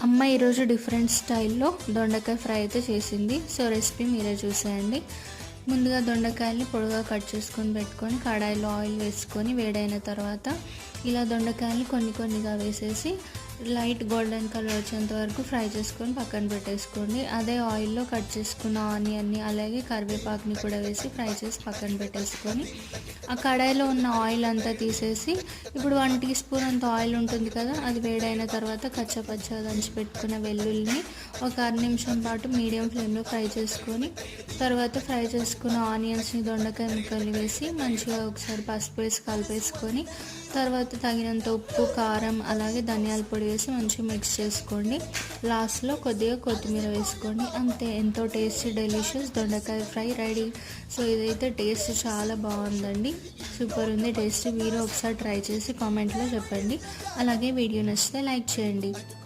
అమ్మ ఈరోజు డిఫరెంట్ స్టైల్లో దొండకాయ ఫ్రై అయితే చేసింది. సో రెసిపీ మీరే చూసేయండి. ముందుగా దొండకాయల్ని పొడుగా కట్ చేసుకొని పెట్టుకొని కడాయిలో ఆయిల్ వేసుకొని వేడైన తర్వాత ఇలా దొండకాయల్ని కొన్ని కొన్నిగా వేసేసి లైట్ గోల్డెన్ కలర్ వచ్చేంత వరకు ఫ్రై చేసుకొని పక్కన పెట్టేసుకోండి. అదే ఆయిల్లో కట్ చేసుకున్న ఆనియన్ని అలాగే కరివేపాకుని కూడా వేసి ఫ్రై చేసి పక్కన పెట్టేసుకొని ఆ కడాయిలో ఉన్న ఆయిల్ అంతా తీసేసి ఇప్పుడు 1 టీ స్పూన్ అంత ఆయిల్ ఉంటుంది కదా, అది వేడైన తర్వాత కచ్చపచ్చగా దంచి పెట్టుకున్న వెల్లుల్లిని ఒక 6 నిమిషం పాటు మీడియం ఫ్లేమ్లో ఫ్రై చేసుకొని తర్వాత ఫ్రై చేసుకున్న ఆనియన్స్ని దొండకాయ ముక్కల్ని వేసి మంచిగా ఒకసారి పసుపు వేసి కలిపేసుకొని తర్వాత తగినంత ఉప్పు, కారం అలాగే ధనియాల పొడి వేసి మంచిగా మిక్స్ చేసుకోండి. లాస్ట్లో కొద్దిగా కొత్తిమీర వేసుకోండి. అంతే, ఎంతో టేస్టీ డెలిషియస్ దొండకాయ ఫ్రై రెడీ. సో ఇదైతే టేస్ట్ చాలా బాగుందండి, సూపర్ ఉంది టేస్ట్. మీరు ఒకసారి ట్రై చేసి కామెంట్లో చెప్పండి. అలాగే వీడియో నచ్చితే లైక్ చేయండి.